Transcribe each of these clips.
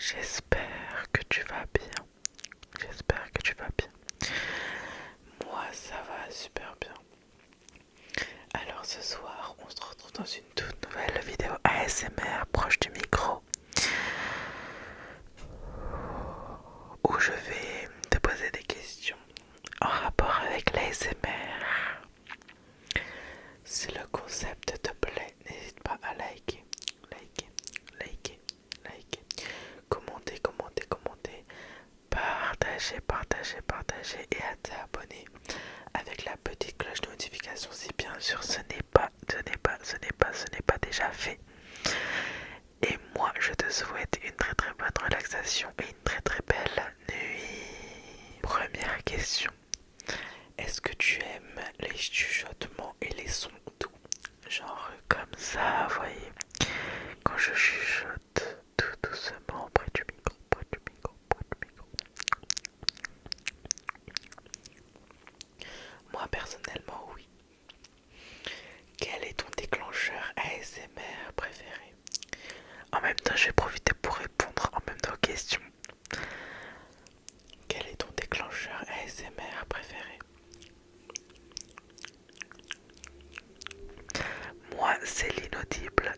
J'espère que tu vas bien. J'espère que tu vas bien. Moi, ça va super bien. Alors ce soir, on se retrouve dans une toute nouvelle vidéo ASMR proche du micro où je vais te poser des questions en rapport avec l'ASMR. Si le concept te plaît, n'hésite pas à liker, liker, commenter, partager et à t'abonner avec la petite cloche de notification si bien sûr ce n'est pas déjà fait. Et moi je te souhaite une très bonne relaxation et une très belle nuit. Première question. Est-ce que tu aimes les chuchotements et les sons doux? Genre comme ça, vous voyez, quand je chuchote tout doucement près du micro. Moi personnellement, oui. Quel est ton déclencheur ASMR préféré? En même temps, je vais profiter pour répondre en même temps aux questions. Quel est ton déclencheur ASMR préféré? Moi, c'est l'inaudible.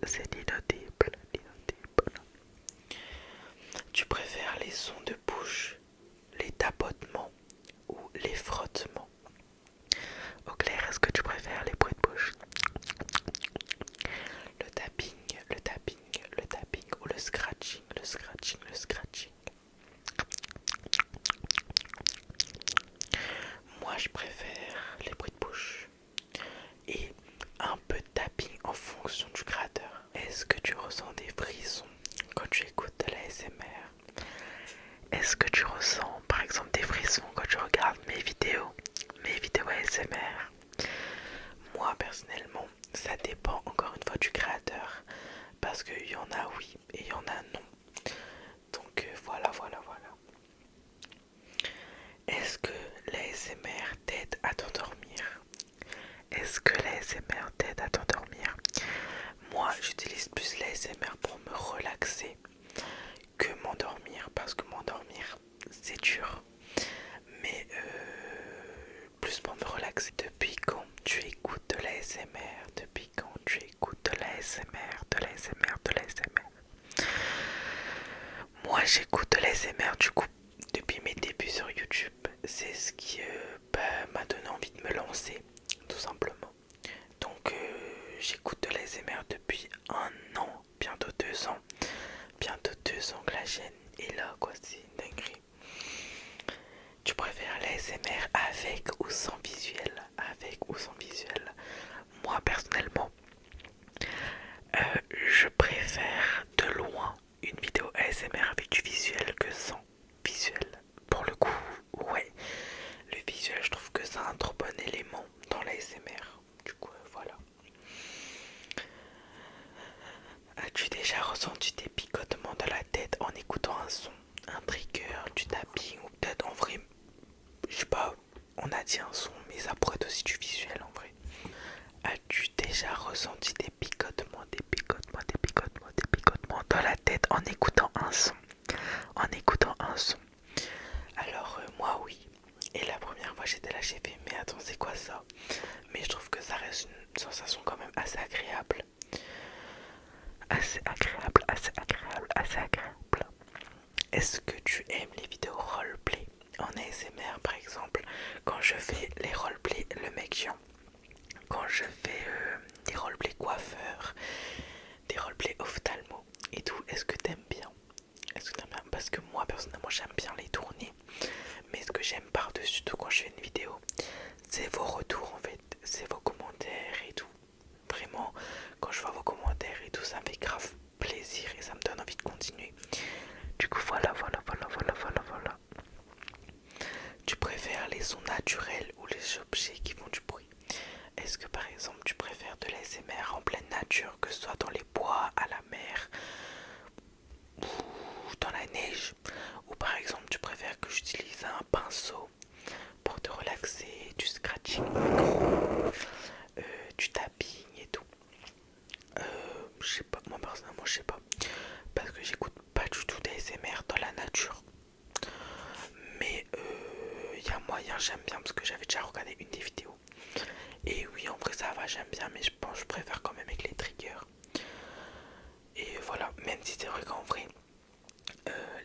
Tu préfères les sons de bouche, les tapotements ou les frottements? Au clair, est-ce que tu préfères les bruits de bouche, le tapping ou le scratching? Moi, je préfère les bruits de bouche et un peu de tapping en fonction du créateur. Est-ce que tu ressens des frissons quand tu écoutes de l'ASMR? Est-ce que tu ressens par exemple des frissons quand tu regardes mes vidéos ASMR? Moi personnellement, ça dépend encore une fois du créateur parce qu'il y en a oui et il y en a non. Donc voilà. Est-ce que l'ASMR t'aide à t'endormir? Moi, j'utilise plus l'ASMR pour me relaxer que m'endormir parce que m'endormir, c'est dur. Mais plus pour me relaxer. Depuis quand tu écoutes de l'ASMR? Moi, j'écoute de l'ASMR du coup depuis mes débuts sur YouTube. C'est ce qui m'a donné envie de me lancer, tout simplement. Donc j'écoute de l'ASMR depuis 1 an, bientôt 2 ans. Bientôt 2 ans que la chaîne est là, quoi, c'est une dinguerie. Tu préfères l'ASMR avec ou sans visuel? Moi personnellement, je préfère de loin une vidéo ASMR avec du visuel que sans visuel. Pour le coup, ouais, le visuel, je trouve que c'est un trop bon élément dans l'ASMR. Du coup, voilà. As-tu déjà ressenti des picotements dans la tête en écoutant un son, un trigger, du tapping ou peut-être en vrai, je sais pas, on a dit un son, mais ça pourrait être aussi du visuel en vrai. As-tu déjà ressenti des picotements dans la tête en écoutant un son? Alors moi oui. Et la première fois j'étais là, j'ai fait mais attends c'est quoi ça? Mais je trouve que ça reste une sensation quand même assez agréable. Est-ce que tu aimes les vidéos roleplay en ASMR par exemple? Quand je fais les roleplay le mec chiant, quand je fais des roleplay coiffeurs, des roleplay ophtalmo et tout, est-ce que t'aimes bien? Parce que moi personnellement j'aime bien les tourner, mais ce que j'aime par-dessus tout quand je fais une vidéo, c'est vos retours en fait, c'est vos commentaires et tout. Vraiment, quand je vois vos commentaires et tout, ça me fait grave plaisir et ça me donne envie de continuer. Du coup, voilà. Tu préfères les sons naturels ou les objets qui font du bruit? Est-ce que par exemple tu préfères de l'ASMR en pleine nature, que ce soit dans les bois, à la mer ou dans la neige? Ou par exemple tu préfères que j'utilise un pinceau pour te relaxer, du scratching micro, du tapping et tout? Je sais pas, moi personnellement je sais pas. Parce que j'écoute pas du tout d'ASMR nature. Mais il y a moyen, j'aime bien parce que j'avais déjà regardé une des vidéos. Et oui, en vrai ça va, j'aime bien, mais je pense que je préfère quand même avec les triggers. Et voilà, même si c'est vrai qu'en vrai,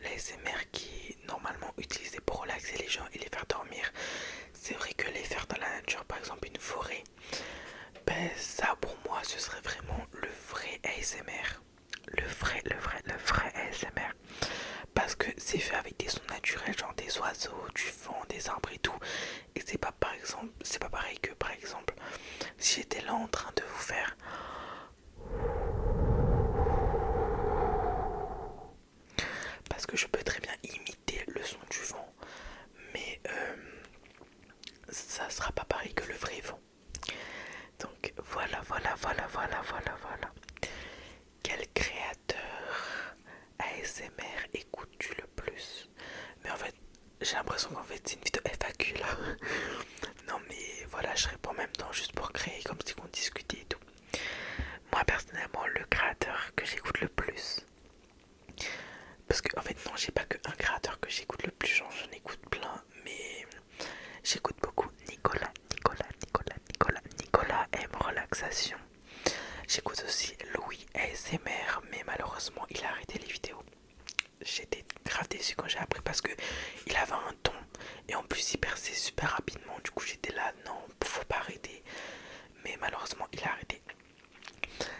l'ASMR qui est normalement utilisé pour relaxer les gens et les faire dormir, c'est vrai que les faire dans la nature, par exemple une forêt, ben ça pour moi ce serait vraiment le vrai ASMR. Le vrai ASMR. Parce que c'est fait avec des sons naturels, genre des oiseaux, du vent, des arbres et tout. Et c'est pas par exemple, c'est pas pareil que par exemple si j'étais là en train de vous faire parce que je peux très bien imiter le son du vent, mais ça sera pas pareil que le vrai vent. Donc voilà. Quel créateur ASMR écoutes-tu le plus? Mais en fait, j'ai l'impression qu'en fait c'est une vidéo FAQ là. Non mais voilà, je réponds en même temps juste pour créer comme si on discutait et tout. Moi personnellement, le créateur que j'écoute le plus, parce que en fait non, j'ai pas que un créateur que j'écoute le plus, genre j'en écoute plein, mais j'écoute beaucoup Nicolas M Relaxation. J'écoute aussi Louis ASMR, mais malheureusement il a arrêté les vidéos. J'étais grave déçu quand j'ai appris parce que il avait un ton et en plus il perçait super rapidement. Du coup j'étais là, non, faut pas arrêter. Mais malheureusement il a arrêté.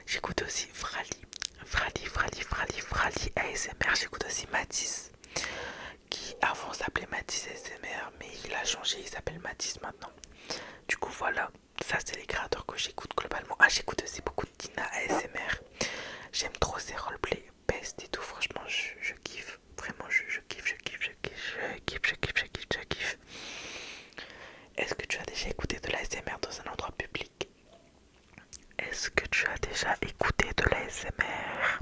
J'écoute aussi Frali ASMR. J'écoute aussi Matisse, qui avant s'appelait Matisse ASMR, mais il a changé, il s'appelle Matisse maintenant. Du coup voilà, ça c'est les créateurs que j'écoute globalement. Ah, j'écoute aussi beaucoup de Tina ASMR. J'aime trop ses roleplays, best et tout, franchement je kiffe. Vraiment je kiffe. Est-ce que tu as déjà écouté de l'ASMR dans un endroit public? Est-ce que tu as déjà écouté de l'ASMR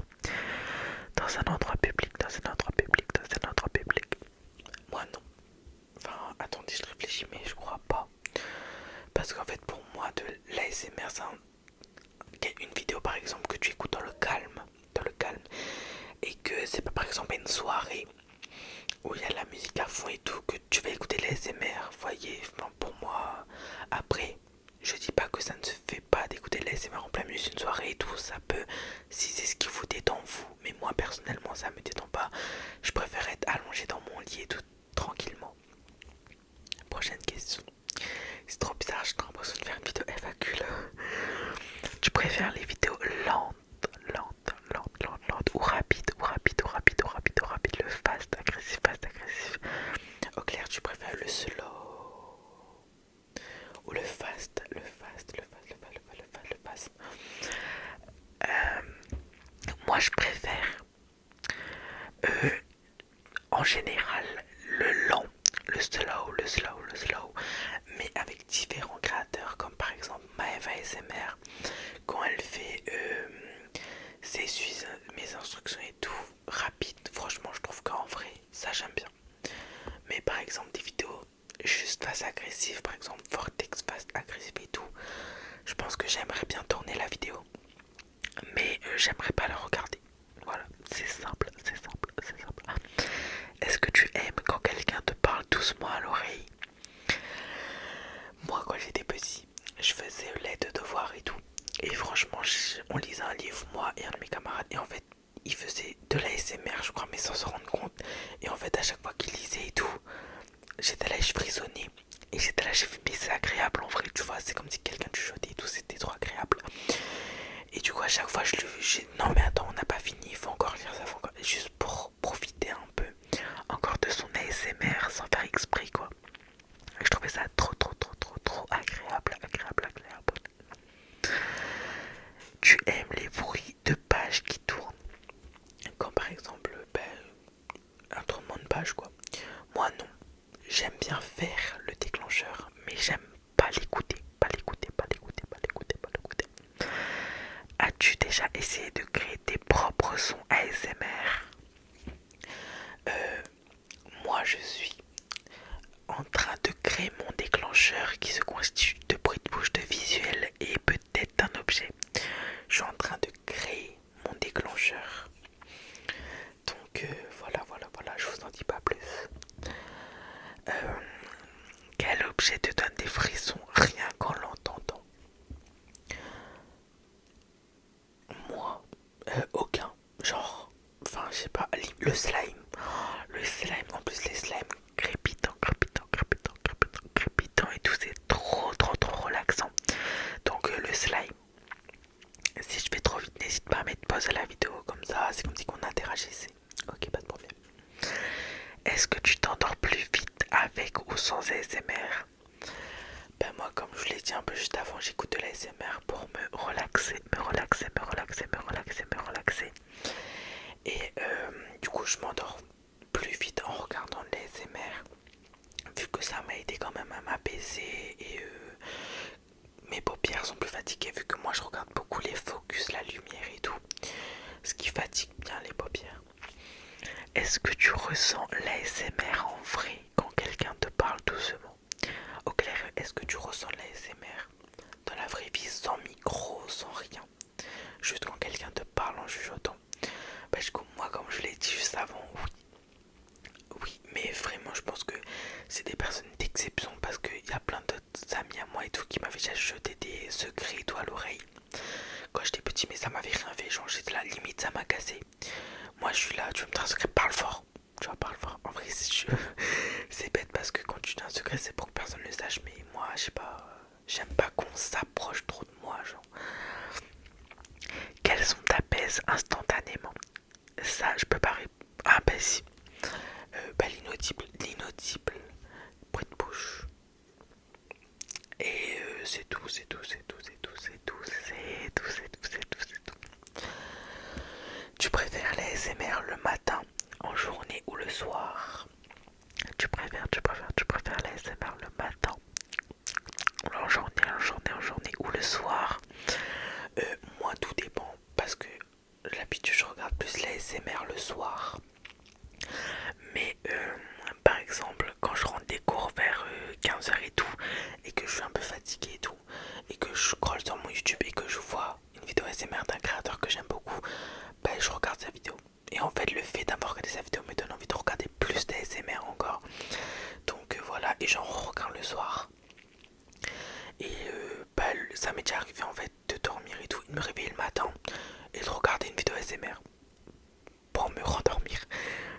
dans un endroit public, Moi non. Enfin, attendez, je réfléchis, mais je crois pas. Parce qu'en fait, pour moi, de l'ASMR, c'est une vidéo par exemple que tu écoutes dans le calme, et que c'est pas par exemple une soirée où il y a la musique à fond et tout, que tu vas écouter l'ASMR, voyez, enfin, pour moi, après, je dis pas que ça ne se fait pas d'écouter l'ASMR en plein milieu d'une soirée et tout, ça peut, si c'est ce qui vous détend vous, mais moi personnellement ça me détend pas, je préfère être allongé dans mon lit et tout, tranquillement. Prochaine question. C'est trop bizarre, j'ai l'impression de faire une vidéo FAQ là. Tu préfères les vidéos lentes, ou rapides, le fast, agressif. Au clair, tu préfères le slow ou le fast, Moi, je préfère en général le lent, le slow, mais avec différents créateurs, comme par exemple Maeva ASMR, quand elle fait mes instructions et tout, rapide, franchement, je trouve qu'en vrai, ça j'aime bien. Mais par exemple, des vidéos juste face agressive, par exemple Vortex face agressif et tout, je pense que j'aimerais bien tourner la vidéo, mais j'aimerais pas la regarder. Voilà, c'est simple. Est-ce que tu aimes quand quelqu'un te parle doucement à l'oreille? Moi, quand j'étais petit, je faisais l'aide de devoirs et tout. Et franchement, on lisait un livre, moi et un de mes camarades, et en fait, il faisait de la SMR, je crois, mais sans se rendre compte. Et en fait, à chaque fois qu'il lisait et tout, j'étais là, je frissonnais. Et j'étais là, j'ai fait, mais c'est agréable en vrai, tu vois, c'est comme si quelqu'un chuchotait et tout, c'était trop agréable. Et du coup, à chaque fois, non, mais attends, on n'a pas fini, il faut encore lire ça, juste pour profiter un peu encore de son ASMR sans faire exprès, quoi. Je trouvais ça trop agréable. Tu aimes les bruits de pages qui tournent, comme par exemple un tournement de page, quoi. Moi non, j'aime bien faire le déclencheur, mais j'aime pas l'écouter. As-tu déjà essayé de créer tes propres sons ASMR? Moi je suis en train de créer mon déclencheur qui se constitue de bruit de bouche, de visuel et peut-être d'un objet. Je suis en train de créer mon déclencheur. Donc voilà, je vous en dis Pas mettre pause à la vidéo comme ça, c'est comme si on interagissait. Ok, pas de problème. Est-ce que tu t'endors plus vite avec ou sans ASMR? Ben moi, comme je vous l'ai dit un peu juste avant, j'écoute de l'ASMR pour me relaxer, me relaxer, me relaxer, me relaxer, me relaxer. Et du coup, je m'endors plus vite en regardant de l'ASMR, vu que ça m'a aidé quand même à m'apaiser et mes paupières sont plus fatiguées vu que moi je regarde beaucoup les focus, la lumière et tout, ce qui fatigue bien les paupières. Est-ce que tu ressens l'ASMR en vrai quand quelqu'un te parle doucement? Au clair, est-ce que tu ressens l'ASMR dans la vraie vie sans micro, sans rien? Juste quand quelqu'un te parle en chuchotant? Parce que moi, comme je l'ai dit juste avant, oui. Oui, mais vraiment, je pense que c'est des personnes d'exception parce qu'il y a plein d'autres amis à moi et tout qui m'avaient déjà jeté des secrets et tout à l'oreille quand j'étais petit, mais ça m'avait rien fait. Genre, j'étais là, limite, ça m'a cassé. Moi, je suis là, tu veux me dire un secret, parle fort. Tu vois, parle fort. En vrai, c'est bête parce que quand tu dis un secret, c'est pour que personne ne le sache, mais moi, je sais pas, j'aime pas qu'on s'approche trop de moi, genre. Quels sont t'apaises instantanément? Ça, je peux pas répondre. Ah, bah si. Bah, l'inaudible, bruit de bouche. Et c'est tout, c'est tout, c'est tout, c'est tout, c'est tout, c'est tout, c'est tout, c'est tout, c'est tout. Tu préfères les ASMR le matin, en journée ou le soir? Tu préfères les ASMR le matin, en journée ou le soir? Moi, tout dépend, parce que l'habitude, je regarde plus les ASMR le soir. Mais par exemple, quand je rentre des cours vers 15h et tout, et que je suis un peu fatigué et tout, et que je scrolle sur mon YouTube et que je vois une vidéo ASMR d'un créateur que j'aime beaucoup, ben je regarde sa vidéo. Et en fait, le fait d'avoir regardé sa vidéo me donne envie de regarder plus d'ASMR encore. Donc voilà, et j'en regarde le soir. Et ben, ça m'est déjà arrivé en fait de dormir et tout, de me réveiller le matin et de regarder une vidéo ASMR pour me rendormir.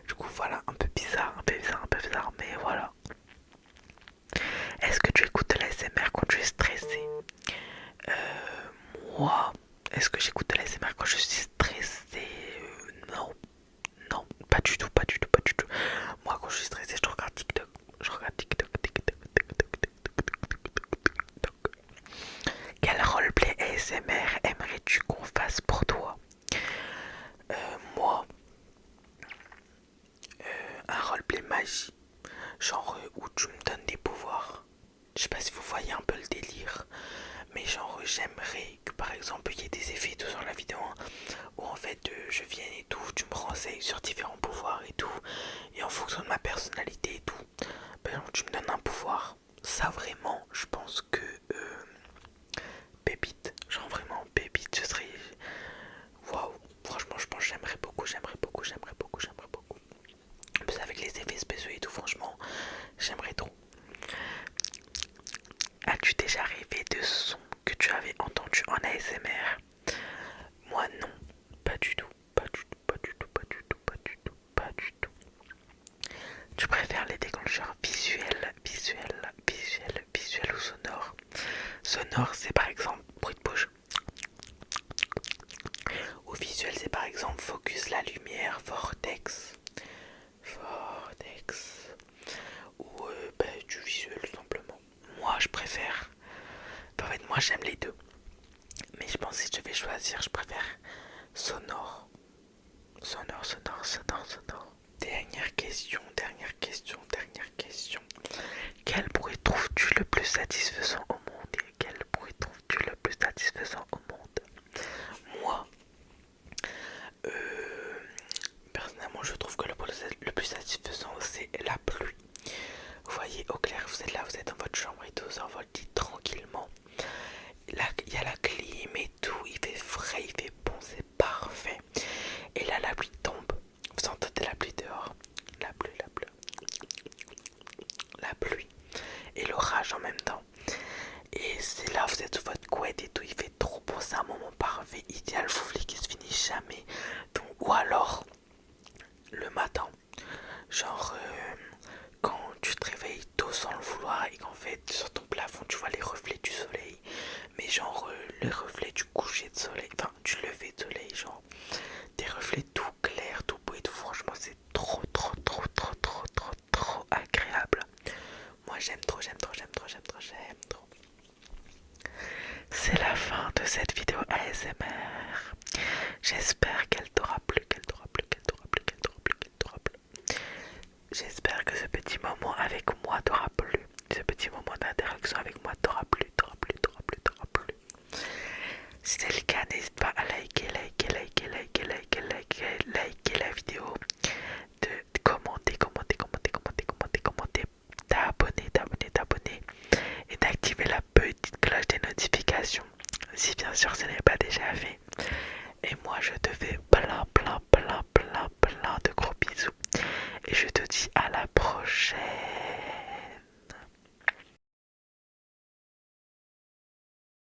Du coup, voilà, un peu bizarre, un peu bizarre, un peu bizarre, mais voilà. Est-ce que tu écoutes de l'ASMR quand tu es stressé? Moi, est-ce que j'écoute de l'ASMR quand je suis stressé? Non, non, pas du tout, pas du tout, pas du tout. Moi, quand je suis stressé, je regarde TikTok. Je regarde TikTok, TikTok, TikTok, TikTok, TikTok. Quel roleplay ASMR aimerais-tu qu'on fasse pour toi? Moi, un roleplay magie. Genre où tu me donnes des pouvoirs. Je sais pas si vous voyez un peu le délire. Mais genre j'aimerais que par exemple il y ait des effets et tout sur la vidéo, hein, où en fait je viens et tout, tu me renseignes sur différents pouvoirs et tout. Et en fonction de ma personnalité et tout, par exemple tu me donnes un pouvoir. Ça vraiment, je pense que pépite. Genre vraiment pépite, ce serait... Waouh, franchement je pense que j'aimerais beaucoup, j'aimerais beaucoup, j'aimerais beaucoup, j'aimerais beaucoup. En plus avec les effets spéciaux et tout, franchement, j'aimerais trop. As-tu déjà rêvé de sons que tu avais entendus en ASMR? Moi non, pas du tout, pas du tout, pas du tout, pas du tout, pas du tout, pas du tout. Tu préfères les déclencheurs visuels ou sonores? Sonore, c'est par exemple bruit de bouche. Ou visuel, c'est par exemple focus, la lumière, vortex. Vortex. Ou bah, du visuel tout simplement. Moi, je préfère. En fait, moi, j'aime les deux. Mais je pense que si je devais choisir, je préfère sonore. Sonore, sonore, sonore, sonore. Dernière question, dernière question, dernière question. Quel bruit trouves-tu le plus satisfaisant au monde? Et quel bruit trouves-tu le plus satisfaisant au monde? Moi, personnellement, je trouve que le plus satisfaisant, c'est la pluie. Vous voyez, au clair, vous êtes là, vous êtes dans votre chambre et tout, vous envolez tranquillement. Là, il y a la clim et tout, il fait frais, il fait bon, c'est parfait. Et là, la pluie tombe. Vous entendez la pluie dehors? La pluie, la pluie. La pluie. Et l'orage en même temps. Et c'est là, vous êtes sous votre couette et tout, il fait trop beau, c'est un moment parfait, idéal, vous voulez qu'il se finisse jamais. Donc, ou alors, le matin, genre, quand tu te réveilles tôt sans le vouloir et qu'en fait, sur ton plafond, tu vois les reflets du soleil. Mais genre, les reflets du coucher de soleil, enfin, du lever de soleil, genre. J'espère qu'elle t'aura plu, qu'elle t'aura plu, qu'elle t'aura plu, qu'elle t'aura plu, qu'elle t'aura plu. J'espère que ce petit moment avec moi t'aura plu. Ce petit moment d'interaction avec moi t'aura plu, t'aura plu, t'aura plu, t'aura plu. Si c'est le cas, n'hésite pas à liker la vidéo, de commenter, t'abonner et d'activer la petite cloche des notifications si bien sûr ce n'est pas déjà fait. Et moi je te fais plein de